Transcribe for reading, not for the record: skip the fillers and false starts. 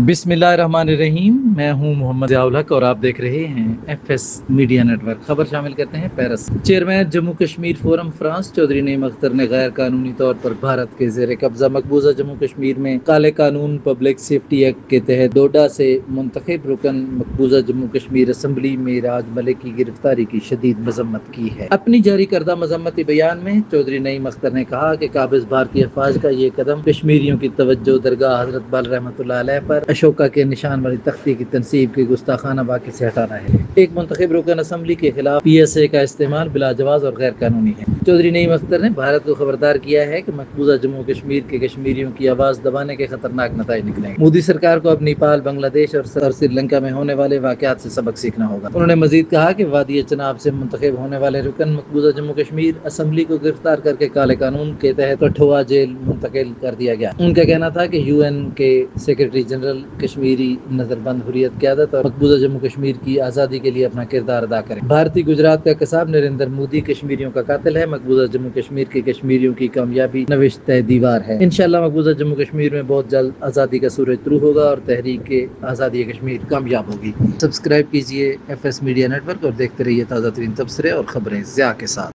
बिस्मिल्लाहिर्रहमानिर्रहीम। मैं हूं मोहम्मद ज़ियाउल हक और आप देख रहे हैं एफएस मीडिया नेटवर्क। खबर शामिल करते हैं Paris. Chairman Jammu Kashmir forum France Chaudhry Naeem Akhtar ने गैर कानूनी तौर पर भारत के ज़ेर कब्जा मकबूजा जम्मू कश्मीर में काले कानून पब्लिक सेफ्टी एक्ट के तहत डोडा से मुंतखब रुकन मकबूजा जम्मू कश्मीर असम्बली मेराज मलिक की गिरफ्तारी की शदीद मजम्मत की है। अपनी जारी करदा मजम्मती बयान में चौधरी नईम अख्तर ने कहा कि काबिज भारतीय अफवाज का ये कदम कश्मीरियों की तवज्जो दरगाह हजरत बल रहमतुल्लाह अलैह पर अशोका के निशान वाली तख्ती की तनसीब की गुस्ताखाना बाकी से हटाना है। एक मुंतखब रुकन असम्बली के खिलाफ PSA का इस्तेमाल बिलाजवाज और गैर कानूनी है। चौधरी नईम अख्तर ने भारत को खबरदार किया है कि मकबूजा जम्मू कश्मीर के कश्मीरियों की आवाज़ दबाने के खतरनाक नताइज निकलेंगे। मोदी सरकार को अब नेपाल, बांग्लादेश और श्रीलंका में होने वाले वाकयात से सबक सीखना होगा। उन्होंने मजीद कहा कि वादी चनाब से मुंतखब होने वाले रुकन मकबूजा जम्मू कश्मीर असम्बली को गिरफ्तार करके काले कानून के तहत कठुआ जेल मुंतकिल कर दिया गया। उनका कहना था कि UN के सेक्रेटरी जनरल कश्मीरी नजरबंद हुर्रियत क़यादत और मकबूजा जम्मू कश्मीर की आज़ादी के लिए अपना किरदार अदा करें। भारतीय गुजरात का कसाब नरेंद्र मोदी कश्मीरियों का कातिल है। मकबूजा जम्मू कश्मीर के कश्मीरियों की कामयाबी नविश तय दीवार है। इंशाअल्लाह मकबूजा जम्मू कश्मीर में बहुत जल्द आज़ादी का सूरज तुलू होगा और तहरीक आज़ादी कश्मीर कामयाब होगी। सब्सक्राइब कीजिए FS मीडिया नेटवर्क और देखते रहिए ताज़ा तरीन तबसरे और खबरें ज़िया के साथ।